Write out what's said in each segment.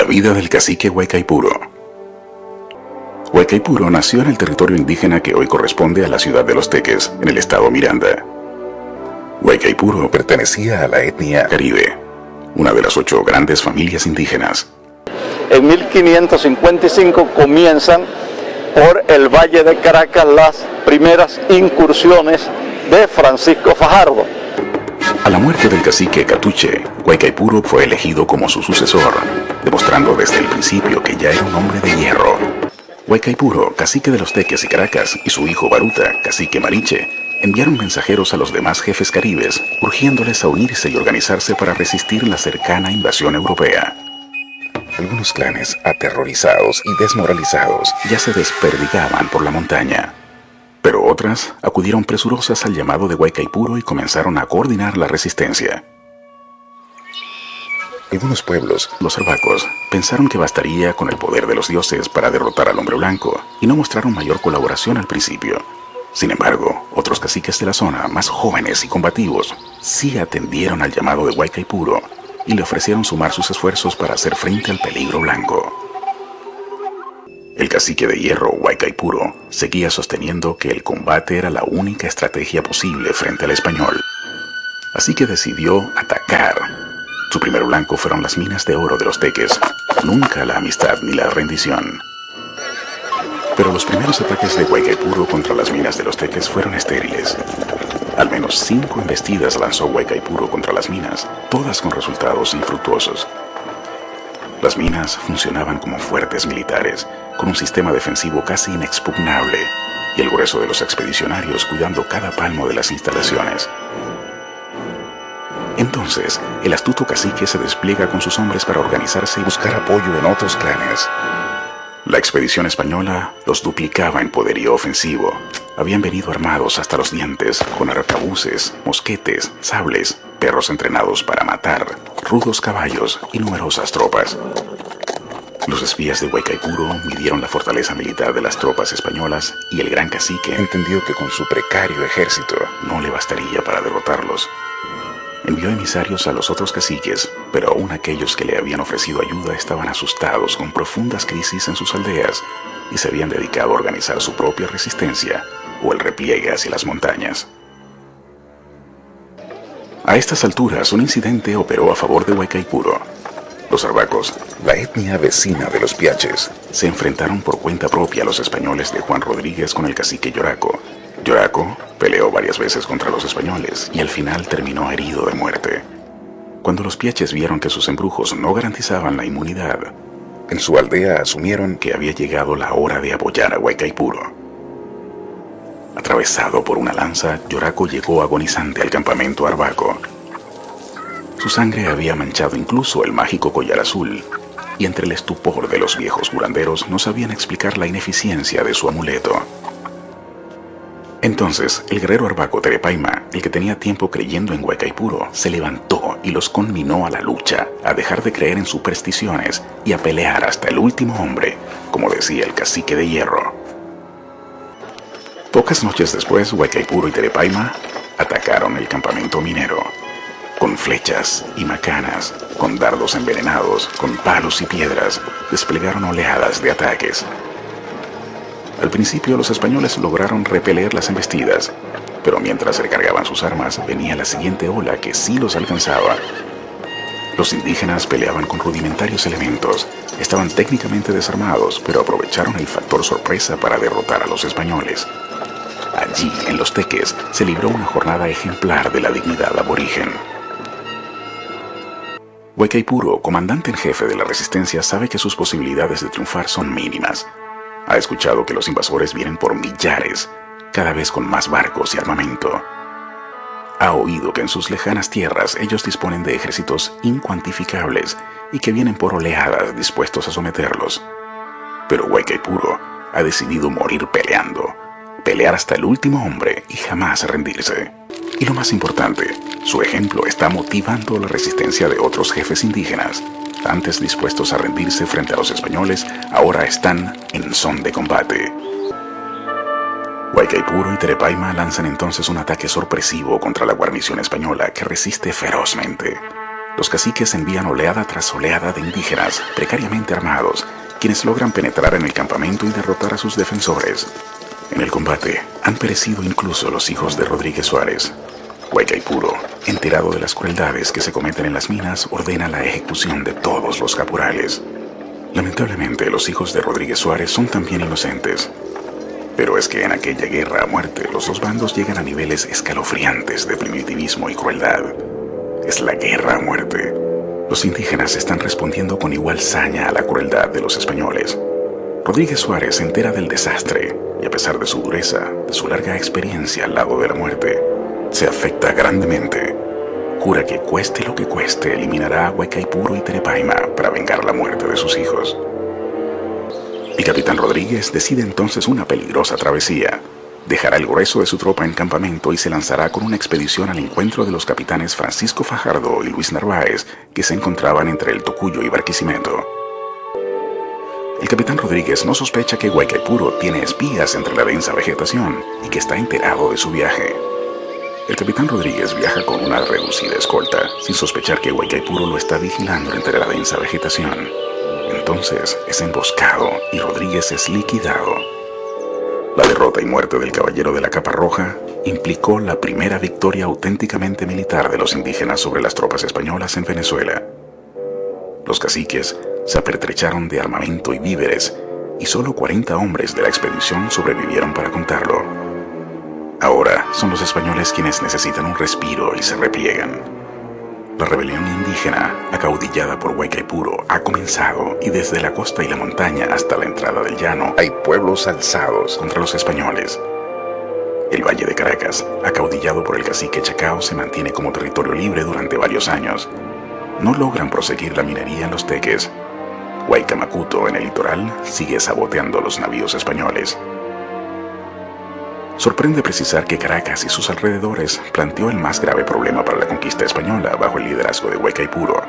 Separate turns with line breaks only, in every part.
vida del cacique Huaycaipuro. Huaycaipuro nació en el territorio indígena que hoy corresponde a la ciudad de Los Teques, en el estado Miranda. Huaycaipuro pertenecía a la etnia Caribe, una de las 8 grandes familias indígenas.
En 1555 comienzan por el Valle de Caracas las primeras incursiones de Francisco Fajardo.
A la muerte del cacique Catuche, Huaycaipuro fue elegido como su sucesor, demostrando desde el principio que ya era un hombre de hierro. Huaycaipuro, cacique de Los Teques y Caracas, y su hijo Baruta, cacique Mariche, enviaron mensajeros a los demás jefes caribes, urgiéndoles a unirse y organizarse para resistir la cercana invasión europea. Algunos clanes, aterrorizados y desmoralizados, ya se desperdigaban por la montaña. Pero otras acudieron presurosas al llamado de Huaycaipuro y comenzaron a coordinar la resistencia. Algunos pueblos, los arhuacos, pensaron que bastaría con el poder de los dioses para derrotar al hombre blanco y no mostraron mayor colaboración al principio. Sin embargo, otros caciques de la zona, más jóvenes y combativos, sí atendieron al llamado de Huaycaipuro y le ofrecieron sumar sus esfuerzos para hacer frente al peligro blanco. El cacique de hierro, Huaycaipuro, seguía sosteniendo que el combate era la única estrategia posible frente al español. Así que decidió atacar. Su primer blanco fueron las minas de oro de Los Teques, nunca la amistad ni la rendición. Pero los primeros ataques de Huaycaipuro contra las minas de Los Teques fueron estériles. Al menos 5 embestidas lanzó Huaycaipuro contra las minas, todas con resultados infructuosos. Las minas funcionaban como fuertes militares, con un sistema defensivo casi inexpugnable, y el grueso de los expedicionarios cuidando cada palmo de las instalaciones. Entonces, el astuto cacique se despliega con sus hombres para organizarse y buscar apoyo en otros clanes. La expedición española los duplicaba en poderío ofensivo. Habían venido armados hasta los dientes, con arcabuces, mosquetes, sables, perros entrenados para matar, rudos caballos y numerosas tropas. Los espías de Huaycaipuro midieron la fortaleza militar de las tropas españolas y el gran cacique entendió que con su precario ejército no le bastaría para derrotarlos. Envió emisarios a los otros caciques, pero aún aquellos que le habían ofrecido ayuda estaban asustados con profundas crisis en sus aldeas y se habían dedicado a organizar su propia resistencia o el repliegue hacia las montañas. A estas alturas, un incidente operó a favor de Huaycaipuro. Los arhuacos, la etnia vecina de los piaches, se enfrentaron por cuenta propia a los españoles de Juan Rodríguez con el cacique Yoraco. Yoraco peleó varias veces contra los españoles y al final terminó herido de muerte. Cuando los piaches vieron que sus embrujos no garantizaban la inmunidad, en su aldea asumieron que había llegado la hora de apoyar a Huaycaipuro. Atravesado por una lanza, Yoraco llegó agonizante al campamento arhuaco. Su sangre había manchado incluso el mágico collar azul, y entre el estupor de los viejos curanderos no sabían explicar la ineficiencia de su amuleto. Entonces, el guerrero arhuaco Terepaima, el que tenía tiempo creyendo en Huaycaipuro, se levantó y los conminó a la lucha, a dejar de creer en supersticiones y a pelear hasta el último hombre, como decía el cacique de hierro. Pocas noches después, Huaycaipuro y Terepaima atacaron el campamento minero. Con flechas y macanas, con dardos envenenados, con palos y piedras, desplegaron oleadas de ataques. Al principio los españoles lograron repeler las embestidas, pero mientras recargaban sus armas venía la siguiente ola que sí los alcanzaba. Los indígenas peleaban con rudimentarios elementos, estaban técnicamente desarmados, pero aprovecharon el factor sorpresa para derrotar a los españoles. Allí, en Los Teques, se libró una jornada ejemplar de la dignidad aborigen. Huaycaipuro, comandante en jefe de la resistencia, sabe que sus posibilidades de triunfar son mínimas. Ha escuchado que los invasores vienen por millares, cada vez con más barcos y armamento. Ha oído que en sus lejanas tierras ellos disponen de ejércitos incuantificables y que vienen por oleadas dispuestos a someterlos. Pero Huaycaipuro ha decidido morir peleando, pelear hasta el último hombre y jamás rendirse. Y lo más importante, su ejemplo está motivando la resistencia de otros jefes indígenas. Antes dispuestos a rendirse frente a los españoles, ahora están en son de combate. Huaycaipuro y Terepaima lanzan entonces un ataque sorpresivo contra la guarnición española que resiste ferozmente. Los caciques envían oleada tras oleada de indígenas precariamente armados, quienes logran penetrar en el campamento y derrotar a sus defensores. En el combate han perecido incluso los hijos de Rodríguez Suárez. Guaycaipuro, enterado de las crueldades que se cometen en las minas, ordena la ejecución de todos los caporales. Lamentablemente, los hijos de Rodríguez Suárez son también inocentes. Pero es que en aquella guerra a muerte, los dos bandos llegan a niveles escalofriantes de primitivismo y crueldad. Es la guerra a muerte. Los indígenas están respondiendo con igual saña a la crueldad de los españoles. Rodríguez Suárez se entera del desastre y, a pesar de su dureza, de su larga experiencia al lado de la muerte, se afecta grandemente. Jura que cueste lo que cueste, eliminará a Guaycaipuro y Terepaima para vengar la muerte de sus hijos. El capitán Rodríguez decide entonces una peligrosa travesía. Dejará el grueso de su tropa en campamento y se lanzará con una expedición al encuentro de los capitanes Francisco Fajardo y Luis Narváez, que se encontraban entre el Tocuyo y Barquisimeto. El capitán Rodríguez no sospecha que Guaycaipuro tiene espías entre la densa vegetación y que está enterado de su viaje. El capitán Rodríguez viaja con una reducida escolta, sin sospechar que Guaycaipuro lo está vigilando entre la densa vegetación. Entonces es emboscado y Rodríguez es liquidado. La derrota y muerte del caballero de la capa roja implicó la primera victoria auténticamente militar de los indígenas sobre las tropas españolas en Venezuela. Los caciques se apertrecharon de armamento y víveres, y solo 40 hombres de la expedición sobrevivieron para contarlo. Ahora son los españoles quienes necesitan un respiro y se repliegan. La rebelión indígena, acaudillada por Guaycaipuro, ha comenzado, y desde la costa y la montaña hasta la entrada del llano hay pueblos alzados contra los españoles. El Valle de Caracas, acaudillado por el cacique Chacao, se mantiene como territorio libre durante varios años. No logran proseguir la minería en los teques. Guaycamacuto, en el litoral, sigue saboteando los navíos españoles. Sorprende precisar que Caracas y sus alrededores planteó el más grave problema para la conquista española bajo el liderazgo de Guaycaipuro.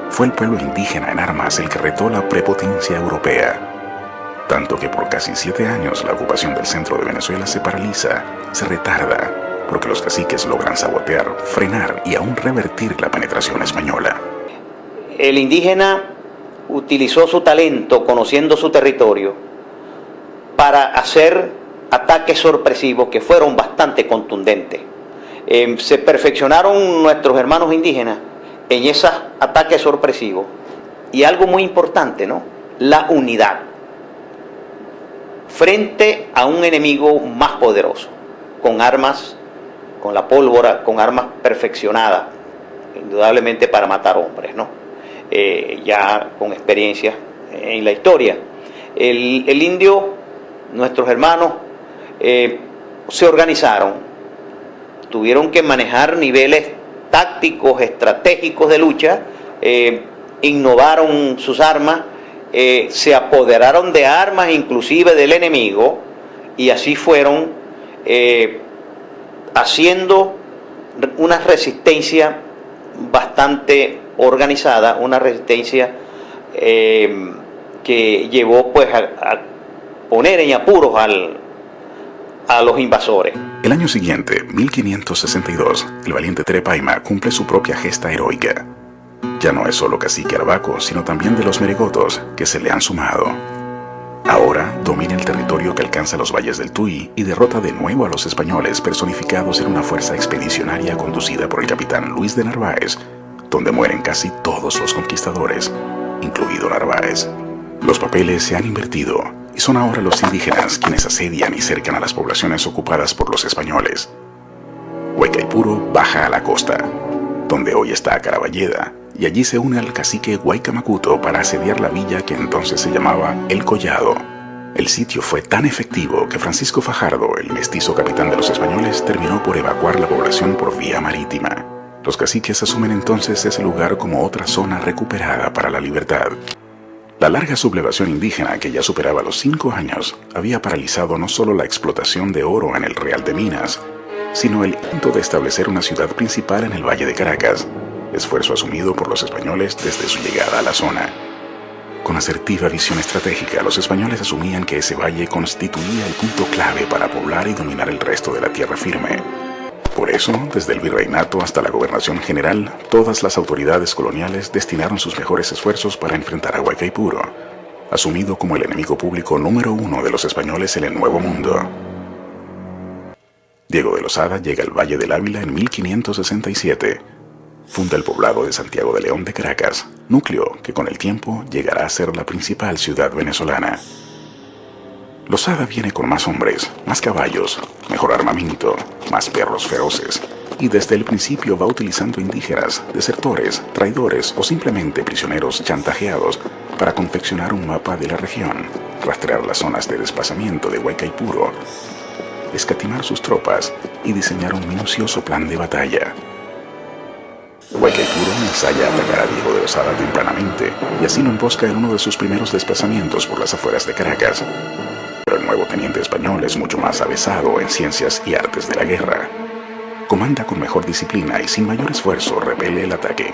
Fue el pueblo indígena en armas el que retó la prepotencia europea, tanto que por casi 7 años la ocupación del centro de Venezuela se paraliza, se retarda, porque los caciques logran sabotear, frenar y aún revertir la penetración española.
El indígena utilizó su talento, conociendo su territorio, para hacer ataques sorpresivos que fueron bastante contundentes. Se perfeccionaron nuestros hermanos indígenas en esos ataques sorpresivos. Y algo muy importante, ¿no? La unidad frente a un enemigo más poderoso, con armas, con la pólvora, con armas perfeccionadas, indudablemente para matar hombres, ¿no? Ya con experiencia en la historia. El indio, nuestros hermanos, se organizaron, tuvieron que manejar niveles tácticos, estratégicos de lucha, innovaron sus armas, se apoderaron de armas inclusive del enemigo, y así fueron haciendo una resistencia bastante organizada, una resistencia que llevó pues a poner en apuros a los invasores.
El año siguiente, 1562, el valiente Terepaima cumple su propia gesta heroica. Ya no es solo cacique arbaco, sino también de los meregotos que se le han sumado. Ahora domina el territorio que alcanza los valles del Tuy y derrota de nuevo a los españoles, personificados en una fuerza expedicionaria conducida por el capitán Luis de Narváez, donde mueren casi todos los conquistadores, incluido Narváez. Los papeles se han invertido y son ahora los indígenas quienes asedian y cercan a las poblaciones ocupadas por los españoles. Guaycaipuro baja a la costa, donde hoy está Caraballeda, y allí se une al cacique Guaycamacuto para asediar la villa que entonces se llamaba El Collado. El sitio fue tan efectivo que Francisco Fajardo, el mestizo capitán de los españoles, terminó por evacuar la población por vía marítima. Los caciques asumen entonces ese lugar como otra zona recuperada para la libertad. La larga sublevación indígena, que ya superaba los 5 años, había paralizado no solo la explotación de oro en el Real de Minas, sino el intento de establecer una ciudad principal en el Valle de Caracas, esfuerzo asumido por los españoles desde su llegada a la zona. Con asertiva visión estratégica, los españoles asumían que ese valle constituía el punto clave para poblar y dominar el resto de la tierra firme. Por eso, desde el virreinato hasta la gobernación general, todas las autoridades coloniales destinaron sus mejores esfuerzos para enfrentar a Guaycaipuro, asumido como el enemigo público número 1 de los españoles en el Nuevo Mundo. Diego de Losada llega al Valle del Ávila en 1567. Funda el poblado de Santiago de León de Caracas, núcleo que con el tiempo llegará a ser la principal ciudad venezolana. Losada viene con más hombres, más caballos, mejor armamento, más perros feroces, y desde el principio va utilizando indígenas, desertores, traidores o simplemente prisioneros chantajeados para confeccionar un mapa de la región, rastrear las zonas de desplazamiento de Guaycaipuro, escatimar sus tropas y diseñar un minucioso plan de batalla. Guaycaipuro ensaya atacar a Diego de Losada tempranamente y así lo embosca en uno de sus primeros desplazamientos por las afueras de Caracas. Pero el nuevo teniente español es mucho más avesado en ciencias y artes de la guerra. Comanda con mejor disciplina y sin mayor esfuerzo repele el ataque.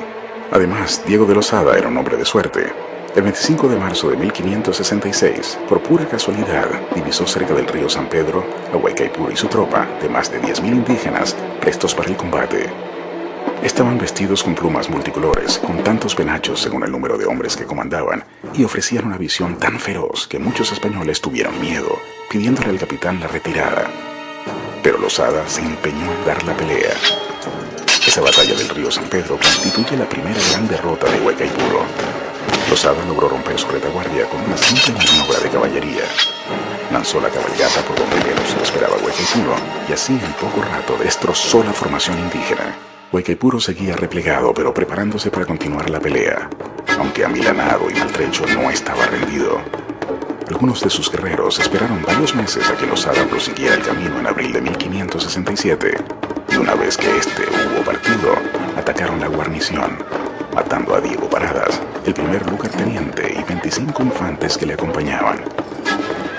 Además, Diego de Losada era un hombre de suerte. El 25 de marzo de 1566, por pura casualidad, divisó cerca del río San Pedro a Guaycaipuro y su tropa de más de 10.000 indígenas prestos para el combate. Estaban vestidos con plumas multicolores, con tantos penachos según el número de hombres que comandaban, y ofrecían una visión tan feroz que muchos españoles tuvieron miedo, pidiéndole al capitán la retirada. Pero Losada se empeñó en dar la pelea. Esa batalla del río San Pedro constituye la primera gran derrota de Guaycaipuro. Losada logró romper su retaguardia con una simple maniobra de caballería. Lanzó la cabalgata por donde menos lo esperaba Guaycaipuro, y así en poco rato destrozó la formación indígena. Guaycaipuro seguía replegado, pero preparándose para continuar la pelea, aunque amilanado y maltrecho no estaba rendido. Algunos de sus guerreros esperaron varios meses a que Losada prosiguiera el camino en abril de 1567, y una vez que este hubo partido, atacaron la guarnición, matando a Diego Paradas, el primer lugarteniente y 25 infantes que le acompañaban.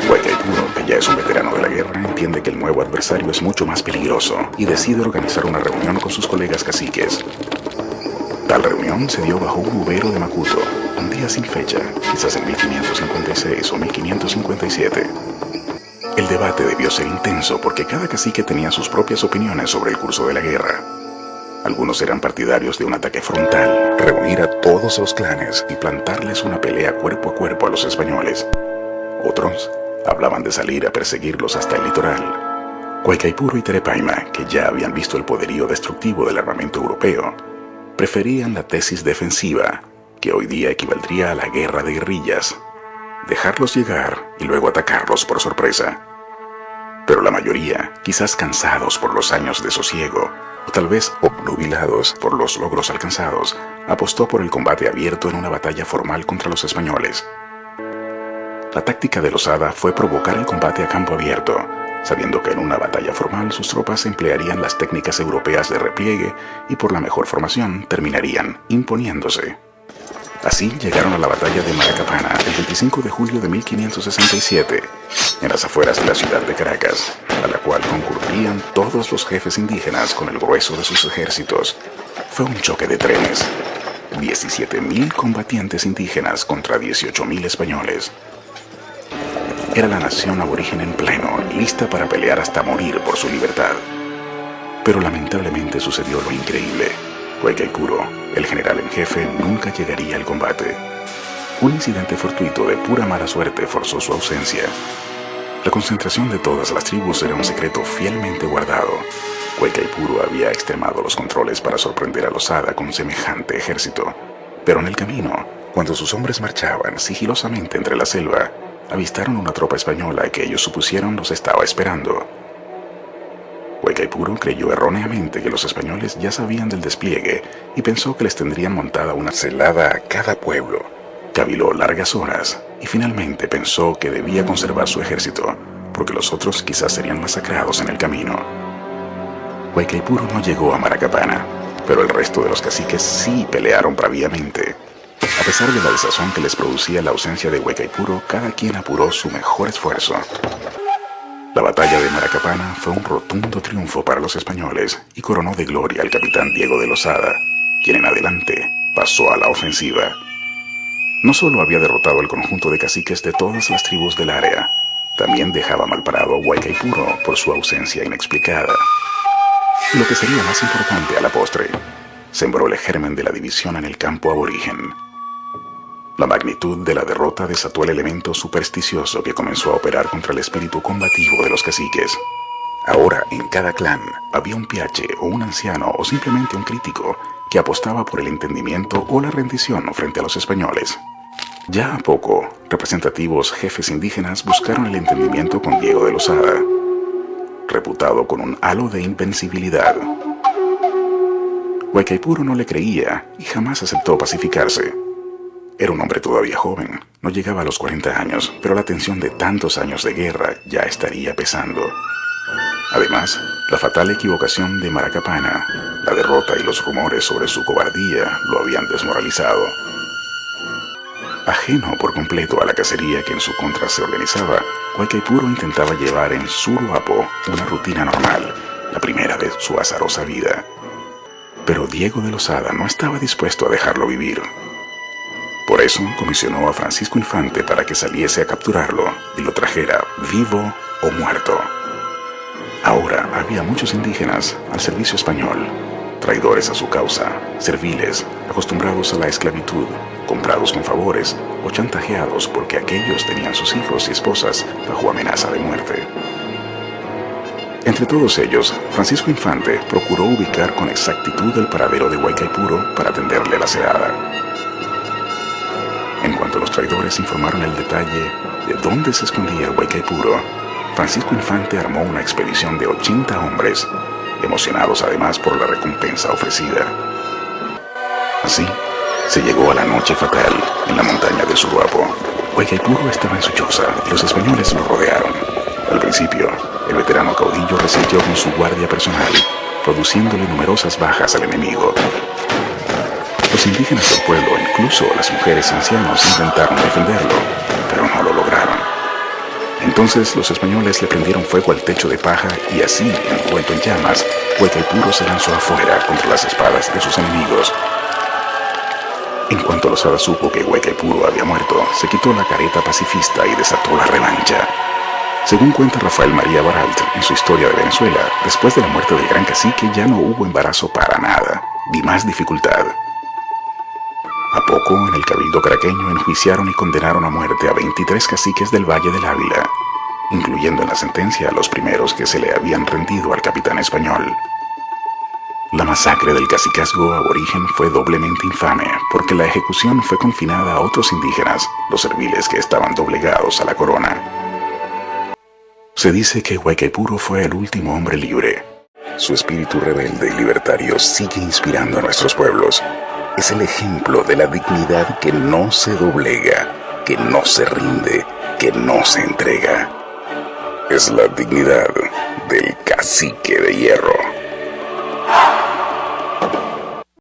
Guaycaipuro, que ya es un veterano de la guerra, entiende que el nuevo adversario es mucho más peligroso y decide organizar una reunión con sus colegas caciques. Tal reunión se dio bajo un ubero de Macuto, un día sin fecha, quizás en 1556 o 1557. El debate debió ser intenso porque cada cacique tenía sus propias opiniones sobre el curso de la guerra. Algunos eran partidarios de un ataque frontal, reunir a todos los clanes y plantarles una pelea cuerpo a cuerpo a los españoles. Otros hablaban de salir a perseguirlos hasta el litoral. Guaycaipuro y Terepaima, que ya habían visto el poderío destructivo del armamento europeo, preferían la tesis defensiva, que hoy día equivaldría a la guerra de guerrillas, dejarlos llegar y luego atacarlos por sorpresa. Pero la mayoría, quizás cansados por los años de sosiego, o tal vez obnubilados por los logros alcanzados, apostó por el combate abierto en una batalla formal contra los españoles. La táctica de Losada fue provocar el combate a campo abierto, sabiendo que en una batalla formal sus tropas emplearían las técnicas europeas de repliegue y por la mejor formación terminarían imponiéndose. Así llegaron a la batalla de Maracapana el 25 de julio de 1567, en las afueras de la ciudad de Caracas, a la cual concurrían todos los jefes indígenas con el grueso de sus ejércitos. Fue un choque de trenes. 17.000 combatientes indígenas contra 18.000 españoles. Era la nación aborigen en pleno, lista para pelear hasta morir por su libertad. Pero lamentablemente sucedió lo increíble. Guaycaipuro, el general en jefe, nunca llegaría al combate. Un incidente fortuito de pura mala suerte forzó su ausencia. La concentración de todas las tribus era un secreto fielmente guardado. Guaycaipuro había extremado los controles para sorprender a Losada con semejante ejército. Pero en el camino, cuando sus hombres marchaban sigilosamente entre la selva, avistaron una tropa española que ellos supusieron los estaba esperando. Guaycaipuro creyó erróneamente que los españoles ya sabían del despliegue y pensó que les tendrían montada una celada a cada pueblo. Caviló largas horas y finalmente pensó que debía conservar su ejército, porque los otros quizás serían masacrados en el camino. Guaycaipuro no llegó a Maracapana, pero el resto de los caciques sí pelearon braviamente. A pesar de la desazón que les producía la ausencia de Guaycaipuro, cada quien apuró su mejor esfuerzo. La batalla de Maracapana fue un rotundo triunfo para los españoles y coronó de gloria al capitán Diego de Losada, quien en adelante pasó a la ofensiva. No solo había derrotado al conjunto de caciques de todas las tribus del área, también dejaba mal parado a Guaycaipuro por su ausencia inexplicada. Y lo que sería más importante a la postre, sembró el germen de la división en el campo aborigen. La magnitud de la derrota desató el elemento supersticioso que comenzó a operar contra el espíritu combativo de los caciques. Ahora, en cada clan, había un piache o un anciano o simplemente un crítico que apostaba por el entendimiento o la rendición frente a los españoles. Ya a poco, representativos jefes indígenas buscaron el entendimiento con Diego de Losada, reputado con un halo de invencibilidad. Guaycaipuro no le creía y jamás aceptó pacificarse. Era un hombre todavía joven, no llegaba a los 40 años, pero la tensión de tantos años de guerra ya estaría pesando. Además, la fatal equivocación de Maracapana, la derrota y los rumores sobre su cobardía lo habían desmoralizado. Ajeno por completo a la cacería que en su contra se organizaba, Guaycaipuro intentaba llevar en Suruapo una rutina normal, la primera de su azarosa vida. Pero Diego de Losada no estaba dispuesto a dejarlo vivir. Por eso comisionó a Francisco Infante para que saliese a capturarlo y lo trajera vivo o muerto. Ahora había muchos indígenas al servicio español, traidores a su causa, serviles, acostumbrados a la esclavitud, comprados con favores o chantajeados porque aquellos tenían sus hijos y esposas bajo amenaza de muerte. Entre todos ellos, Francisco Infante procuró ubicar con exactitud el paradero de Guaycaipuro para tenderle la ceada. En cuanto los traidores informaron el detalle de dónde se escondía Guaycaipuro, Francisco Infante armó una expedición de 80 hombres, emocionados además por la recompensa ofrecida. Así, se llegó a la noche fatal en la montaña de Suruapo. Guaycaipuro estaba en su choza y los españoles lo rodearon. Al principio, el veterano caudillo resistió con su guardia personal, produciéndole numerosas bajas al enemigo. Los indígenas del pueblo, incluso las mujeres y ancianos, intentaron defenderlo, pero no lo lograron. Entonces los españoles le prendieron fuego al techo de paja y así, envuelto en llamas, Guaycaipuro se lanzó afuera contra las espadas de sus enemigos. En cuanto Losada supo que Guaycaipuro había muerto, se quitó la careta pacifista y desató la revancha. Según cuenta Rafael María Baralt en su Historia de Venezuela, después de la muerte del gran cacique ya no hubo embarazo para nada, ni más dificultad. A poco, en el Cabildo caraqueño enjuiciaron y condenaron a muerte a 23 caciques del Valle del Ávila, incluyendo en la sentencia a los primeros que se le habían rendido al capitán español. La masacre del cacicazgo aborigen fue doblemente infame, porque la ejecución fue confinada a otros indígenas, los serviles que estaban doblegados a la corona. Se dice que Guaycaipuro fue el último hombre libre. Su espíritu rebelde y libertario sigue inspirando a nuestros pueblos. Es el ejemplo de la dignidad que no se doblega, que no se rinde, que no se entrega. Es la dignidad del cacique de hierro.